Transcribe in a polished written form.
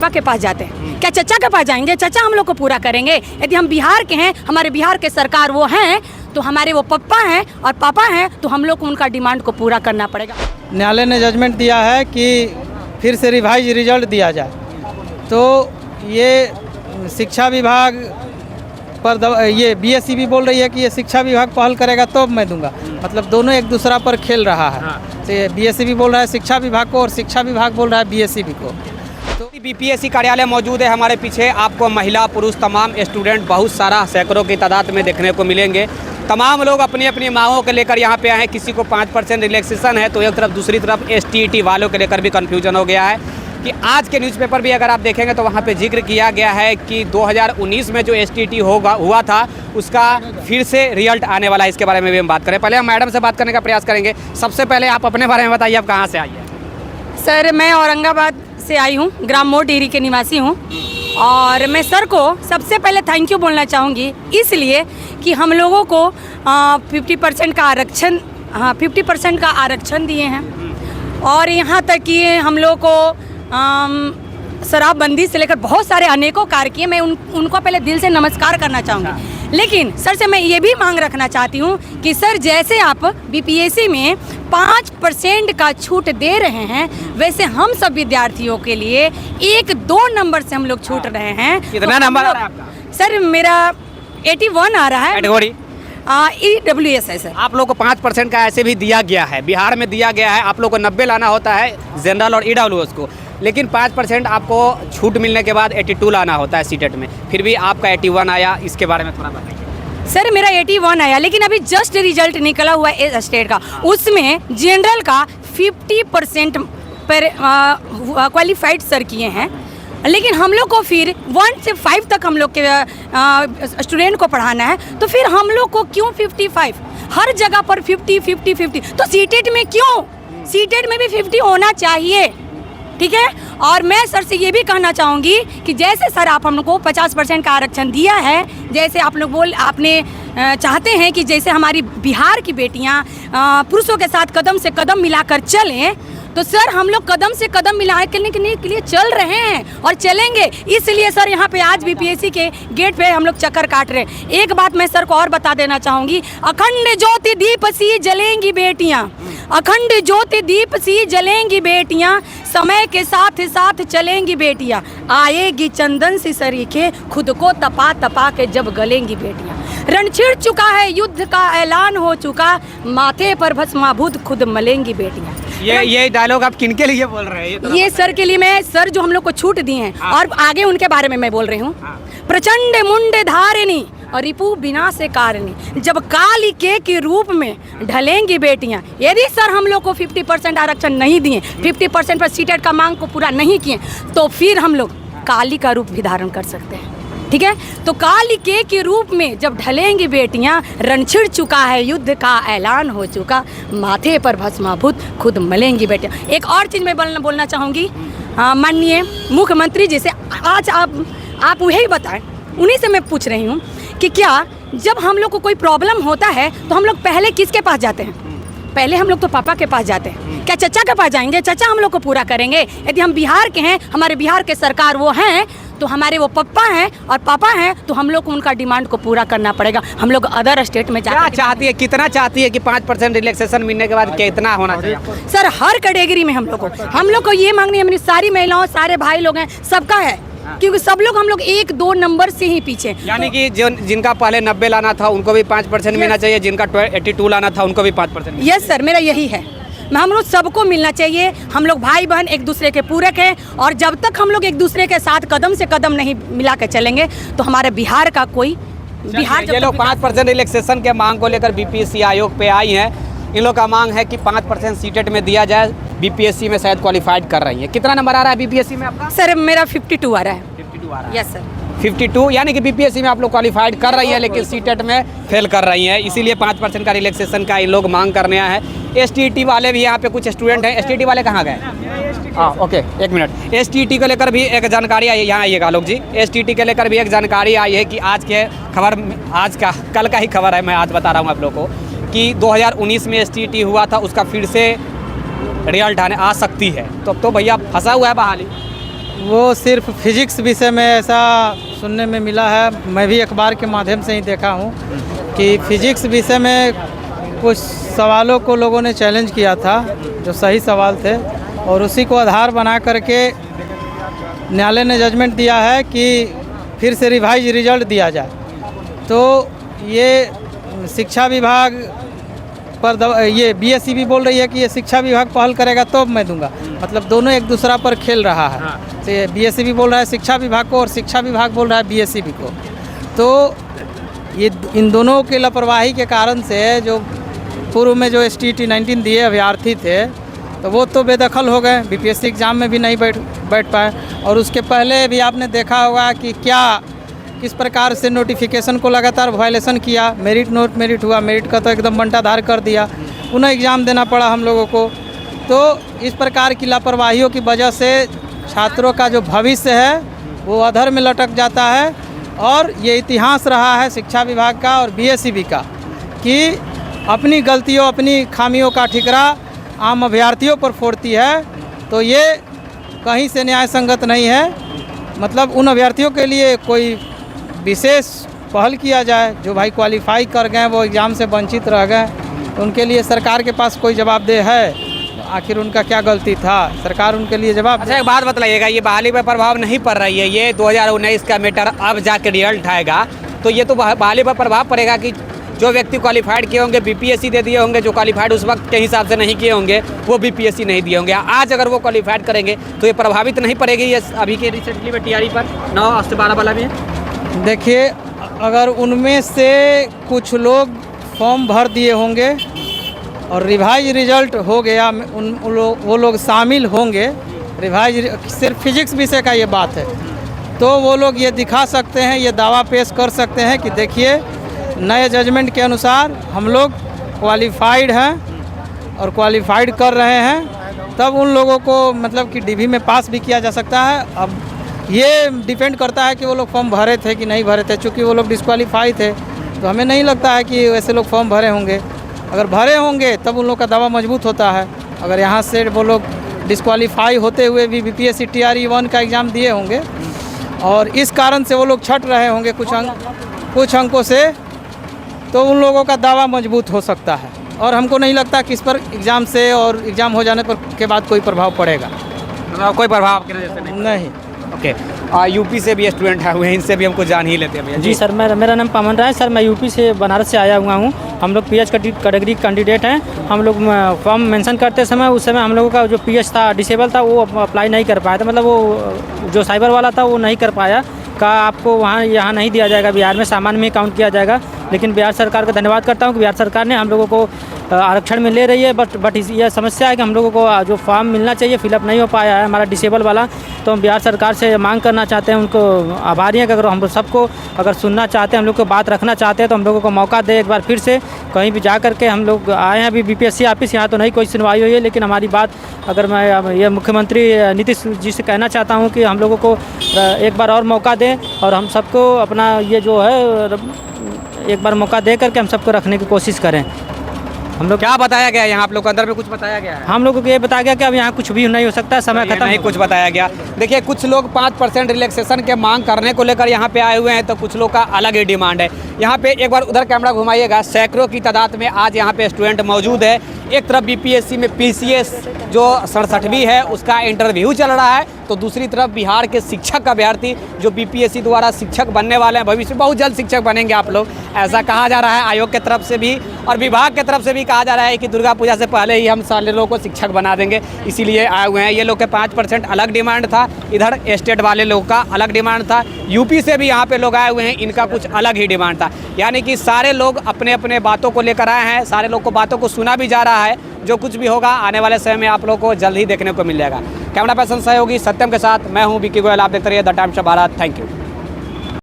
के पास जाते हैं, क्या चचा के पास जाएंगे? चचा हम लोग को पूरा करेंगे। यदि हम बिहार के हैं, हमारे बिहार के सरकार वो हैं, तो हमारे वो पप्पा हैं और पापा हैं, तो हम लोग को उनका डिमांड को पूरा करना पड़ेगा। न्यायालय ने जजमेंट दिया है कि फिर से रिवाइज रिजल्ट दिया जाए, तो ये शिक्षा विभाग पर ये बीएससी भी बोल रही है कि ये शिक्षा विभाग पहल करेगा तो मैं दूंगा। मतलब दोनों एक दूसरा पर खेल रहा है। तो बीएससी भी बोल रहा है शिक्षा विभाग को और शिक्षा विभाग बोल रहा है बीएससी को। तो बीपीएससी कार्यालय मौजूद है हमारे पीछे। आपको महिला पुरुष तमाम स्टूडेंट बहुत सारा सैकड़ों की तादाद में देखने को मिलेंगे। तमाम लोग अपनी अपनी मांगों को लेकर यहाँ पे आए हैं। किसी को 5% रिलैक्सेशन है तो एक तरफ, दूसरी तरफ STET वालों को लेकर भी कन्फ्यूजन हो गया है कि आज के न्यूज़पेपर भी अगर आप देखेंगे तो वहाँ पे जिक्र किया गया है कि 2019 में जो STET हुआ था उसका फिर से रिजल्ट आने वाला है। इसके बारे में भी हम बात करें। पहले हम मैडम से बात करने का प्रयास करेंगे। सबसे पहले आप अपने बारे में बताइए, आप कहाँ से आई हैं? सर मैं औरंगाबाद से आई हूँ, ग्राम मोड़ टिहरी के निवासी हूँ। और मैं सर को सबसे पहले थैंक यू बोलना चाहूँगी, इसलिए कि हम लोगों को 50% का आरक्षण 50% का आरक्षण दिए हैं। और यहाँ तक कि हम लोग को शराबबंदी से लेकर बहुत सारे अनेकों कार्य किए। मैं उनको पहले दिल से नमस्कार करना चाहूँगी। लेकिन सर से मैं ये भी मांग रखना चाहती हूँ कि सर जैसे आप बीपीएससी में 5% का छूट दे रहे हैं, वैसे हम सब विद्यार्थियों के लिए 1-2 नंबर से हम लोग छूट रहे हैं। कितना नंबर आ रहा है आपका? सर मेरा 81 आ रहा है। कैटेगरी EWS है सर। आप लोग को 5% का ऐसे भी दिया गया है, बिहार में दिया गया है। आप लोग को 90 लाना होता है जनरल और EWS को, लेकिन 5% आपको छूट मिलने के बाद 82 लाना होता है सीटेट में। फिर भी आपका 81 आया, इसके बारे में थोड़ा बताइए। सर मेरा 81 आया, लेकिन अभी जस्ट रिजल्ट निकला हुआ है स्टेट का, उसमें जनरल का 50% पर क्वालिफाइड सर किए हैं। लेकिन हम लोग को फिर 1 से 5 तक हम लोग के स्टूडेंट को पढ़ाना है, तो फिर हम लोग को क्यों 55? हर जगह पर 50 तो सीटेट में क्यों? सीटेट में भी 50 होना चाहिए, ठीक है। और मैं सर से ये भी कहना चाहूँगी कि जैसे सर आप हम लोग को 50% का आरक्षण दिया है, जैसे आप लोग आपने चाहते हैं कि जैसे हमारी बिहार की बेटियाँ पुरुषों के साथ कदम से कदम मिलाकर चलें, तो सर हम लोग कदम से कदम मिलाने के लिए चल रहे हैं और चलेंगे। इसलिए सर यहाँ पे आज बीपीएससी के गेट पे हम लोग चक्कर काट रहे हैं। एक बात मैं सर को और बता देना चाहूँगी, अखंड ज्योति दीप सी जलेंगी बेटियाँ, अखंड ज्योति दीप सी जलेंगी बेटियाँ, समय के साथ साथ चलेंगी बेटियाँ, आएगी चंदन सी सरीखे खुद को तपा तपा के जब गलेंगी बेटियाँ। रण छिड़ चुका है, युद्ध का ऐलान हो चुका, माथे पर भस्माभूत खुद मलेंगी बेटियाँ। ये डायलॉग आप किनके लिए बोल रहे हैं? ये सर के लिए मैं, सर जो हम लोग को छूट दिए हैं। और आगे उनके बारे में मैं बोल रही हूँ। प्रचंड मुंड धारिणी और रिपु बिना से कारिणी, जब कालिके के रूप में ढलेंगी बेटियां। यदि सर हम लोग को 50% आरक्षण नहीं दिए, 50% पर सीटेट का मांग को पूरा नहीं किए, तो फिर हम लोग काली का रूप भी धारण कर सकते हैं, ठीक है। तो कालिके के रूप में जब ढलेंगी बेटियां, रण छिड़ चुका है, युद्ध का ऐलान हो चुका, माथे पर भस्माभूत खुद मलेंगी बेटियां। एक और चीज़ मैं बोलना चाहूँगी, माननीय मुख्यमंत्री जी से, आज आप वही बताएं, उन्हीं से मैं पूछ रही हूँ कि क्या जब हम लोग को कोई प्रॉब्लम होता है तो हम लोग पहले किसके पास जाते हैं? पहले हम लोग तो पापा के पास जाते हैं। क्या चचा के पास जाएंगे? चचा हम लोग को पूरा करेंगे। यदि हम बिहार के हैं, हमारे बिहार के सरकार वो हैं, तो हमारे वो पप्पा हैं और पापा हैं, तो हम लोग को उनका डिमांड को पूरा करना पड़ेगा। हम लोग अदर स्टेट में क्या चाहती है, कितना चाहती है कि 5% रिलैक्सेशन मिलने के बाद कितना होना चाहिए? सर हर कैटेगरी में हम लोग को ये मांगनी है। मेरी सारी महिलाओं, सारे भाई लोग हैं, सबका है, क्योंकि सब लोग हम लोग 1-2 नंबर से ही पीछे। यानी कि जिनका पहले 90 लाना था उनको भी 5% मिलना चाहिए, जिनका 82 लाना था उनको भी 5%। यस सर, मेरा यही है। हम लोग सबको मिलना चाहिए। हम लोग भाई बहन एक दूसरे के पूरक हैं, और जब तक हम लोग एक दूसरे के साथ कदम से कदम नहीं मिला के चलेंगे, तो हमारे बिहार का कोई ये लोग 5% रिलैक्सेशन के मांग को लेकर बीपीएससी आयोग पे आई हैं। इन लोग का मांग है कि 5% सीटेट में दिया जाए। बीपीएससी में शायद क्वालिफाइड कर रही है। कितना नंबर आ रहा है बीपीएससी में आपका? सर मेरा 52 आ रहा है। 52 आ रहा है? Yes sir, 52। यानी कि बीपीएससी में आप लोग क्वालिफाइड कर रही हैं, लेकिन सीटेट में फेल कर रही हैं। इसीलिए 5% का रिलैक्सेशन का इन लोग मांग करने आए हैं। STET वाले भी यहाँ पे कुछ स्टूडेंट हैं। STET वाले कहाँ गए? ओके, एक मिनट। STET को लेकर भी एक जानकारी आई है, यहाँ आइएगा आलोक जी। STET के लेकर भी एक जानकारी आई है कि आज के खबर, कल का ही खबर है, मैं आज बता रहा हूँ आप लोग को, कि 2019 में STET हुआ था, उसका फिर से रिजल्ट आ सकती है। तो भैया फंसा हुआ है बहाली। वो सिर्फ फिजिक्स विषय में ऐसा सुनने में मिला है। मैं भी अखबार के माध्यम से ही देखा हूँ कि फिजिक्स विषय में कुछ सवालों को लोगों ने चैलेंज किया था जो सही सवाल थे, और उसी को आधार बना करके न्यायालय ने जजमेंट दिया है कि फिर से रिवाइज रिजल्ट दिया जाए। तो ये शिक्षा विभाग पर ये बीएसई भी बोल रही है कि ये शिक्षा विभाग पहल करेगा तो मैं दूंगा, मतलब दोनों एक दूसरा पर खेल रहा है। तो बीएसई भी बोल रहा है शिक्षा विभाग को और शिक्षा विभाग बोल रहा है बीएसई भी को। तो ये इन दोनों के लापरवाही के कारण से जो पूर्व में जो STT 19 दिए अभ्यर्थी थे तो वो तो बेदखल हो गए, बीपीएससी एग्ज़ाम में भी नहीं बैठ पाए। और उसके पहले भी आपने देखा होगा कि किस प्रकार से नोटिफिकेशन को लगातार वायलेशन किया। मेरिट हुआ, मेरिट का तो एकदम बंटाधार कर दिया, पुनः एग्ज़ाम देना पड़ा हम लोगों को। तो इस प्रकार की लापरवाहियों की वजह से छात्रों का जो भविष्य है वो अधर में लटक जाता है। और ये इतिहास रहा है शिक्षा विभाग का और बीएसई का कि अपनी गलतियों, अपनी खामियों का ठिकरा आम अभ्यर्थियों पर फोड़ती है। तो ये कहीं से न्याय संगत नहीं है। मतलब उन अभ्यर्थियों के लिए कोई विशेष पहल किया जाए जो भाई क्वालिफाई कर गए, वो एग्ज़ाम से वंचित रह गए, तो उनके लिए सरकार के पास कोई जवाबदेह है? आखिर उनका क्या गलती था? सरकार उनके लिए जवाब। अच्छा, एक बात बतलाइएगा, ये बहाली पर प्रभाव नहीं पड़ रही है? ये 2019 का मैटर अब जाके रिजल्ट आएगा तो ये तो बहाली पर प्रभाव पड़ेगा कि जो व्यक्ति क्वालिफाइड किए होंगे बीपीएससी दे दिए होंगे, जो क्वालिफाइड उस वक्त के हिसाब से नहीं किए होंगे वो बीपीएससी नहीं दिए होंगे। आज अगर वो क्वालिफाइड करेंगे तो ये प्रभावित नहीं पड़ेगी? ये अभी के रिसेंटली में टीआरई पर 9 से 12 वाला भी है। देखिए, अगर उनमें से कुछ लोग फॉर्म भर दिए होंगे और रिवाइज रिजल्ट हो गया, वो लोग शामिल होंगे, रिवाइज सिर्फ फिजिक्स विषय का ये बात है, तो वो लोग ये दिखा सकते हैं, ये दावा पेश कर सकते हैं कि देखिए नए जजमेंट के अनुसार हम लोग क्वालिफाइड हैं और क्वालिफाइड कर रहे हैं, तब उन लोगों को मतलब कि डीवी में पास भी किया जा सकता है। अब ये डिपेंड करता है कि वो लोग फॉर्म भरे थे कि नहीं भरे थे। चूँकि वो लोग डिस्क्वालीफाई थे तो हमें नहीं लगता है कि वैसे लोग फॉर्म भरे होंगे। अगर भरे होंगे तब उन लोग का दावा मजबूत होता है। अगर यहाँ से वो लोग डिस्क्वालीफाई होते हुए भी बीपीएससी TRE 1 का एग्ज़ाम दिए होंगे और इस कारण से वो लोग छट रहे होंगे कुछ अंकों से, तो उन लोगों का दावा मजबूत हो सकता है। और हमको नहीं लगता कि इस पर एग्ज़ाम से और एग्ज़ाम हो जाने पर के बाद कोई प्रभाव पड़ेगा। कोई प्रभाव आपके नज़र से नहीं। ओके, यूपी से भी स्टूडेंट आए हुए हैं, इनसे भी हमको जान ही लेते हैं भैया। जी सर, मेरा नाम पवन राय सर, मैं यूपी से बनारस से आया हुआ हूँ। हम लोग PH कैटेगरी कैंडिडेट हैं। हम लोग फॉर्म मेंशन करते समय उस समय हम लोगों का जो PH था डिसेबल था वो अप्लाई नहीं कर पाया था, मतलब वो जो साइबर वाला था वो नहीं कर पाया। कहा आपको यहाँ नहीं दिया जाएगा, बिहार में सामान्य में काउंट किया जाएगा। लेकिन बिहार सरकार का धन्यवाद करता हूँ कि बिहार सरकार ने हम लोगों को आरक्षण में ले रही है। बट यह समस्या है कि हम लोगों को जो फॉर्म मिलना चाहिए फिलअप नहीं हो पाया है हमारा डिसेबल वाला। तो हम बिहार सरकार से मांग करना चाहते हैं, उनको आभारी हैं कि अगर हम सबको अगर सुनना चाहते हैं, हम लोग को बात रखना चाहते हैं तो हम लोगों को मौका दे। एक बार फिर से कहीं भी जा करके हम लोग आए हैं, अभी बीपीएससी ऑफिस यहाँ तो नहीं कोई सुनवाई हुई है, लेकिन हमारी बात अगर मैं ये मुख्यमंत्री नीतीश जी से कहना चाहता हूँ कि हम लोगों को एक बार और मौका दें और हम सबको अपना ये जो है एक बार मौका दे करके हम सबको रखने की कोशिश करें। हम लोग क्या बताया गया है यहाँ? आप लोग के अंदर में कुछ बताया गया है? हम लोगों को ये बताया गया कि अब यहाँ कुछ भी नहीं हो सकता, समय खत्म नहीं कुछ बताया गया। देखिए, कुछ लोग 5% रिलैक्सेशन के मांग करने को लेकर यहाँ पे आए हुए हैं, तो कुछ लोग का अलग ही डिमांड है। यहाँ पे एक बार उधर कैमरा घुमाइएगा, सैकड़ों की तादाद में आज यहाँ पे स्टूडेंट मौजूद है। एक तरफ बीपीएससी में PCS जो 67वीं है उसका इंटरव्यू चल रहा है, तो दूसरी तरफ बिहार के शिक्षक अभ्यर्थी जो बीपीएससी द्वारा शिक्षक बनने वाले हैं, भविष्य में बहुत जल्द शिक्षक बनेंगे आप लोग, ऐसा कहा जा रहा है आयोग की तरफ से भी और विभाग की तरफ से भी कहा जा रहा है कि दुर्गा पूजा से पहले ही हम सारे लोगों को शिक्षक बना देंगे, इसीलिए आए हुए हैं। ये लोग के 5% अलग डिमांड था, इधर स्टेट वाले लोग का अलग डिमांड था, यूपी से भी यहाँ पे लोग आए हुए हैं, इनका कुछ अलग ही डिमांड था। यानी कि सारे लोग अपने अपने बातों को लेकर आए हैं, सारे लोग को बातों को सुना भी जा रहा है। जो कुछ भी होगा आने वाले समय में आप लोगों को जल्द ही देखने को मिल जाएगा। कैमरा पर्सन सहयोगी सत्यम के साथ मैं हूँ विक्की गोयल, आप देखते रहिए the times of Bharat. Thank you.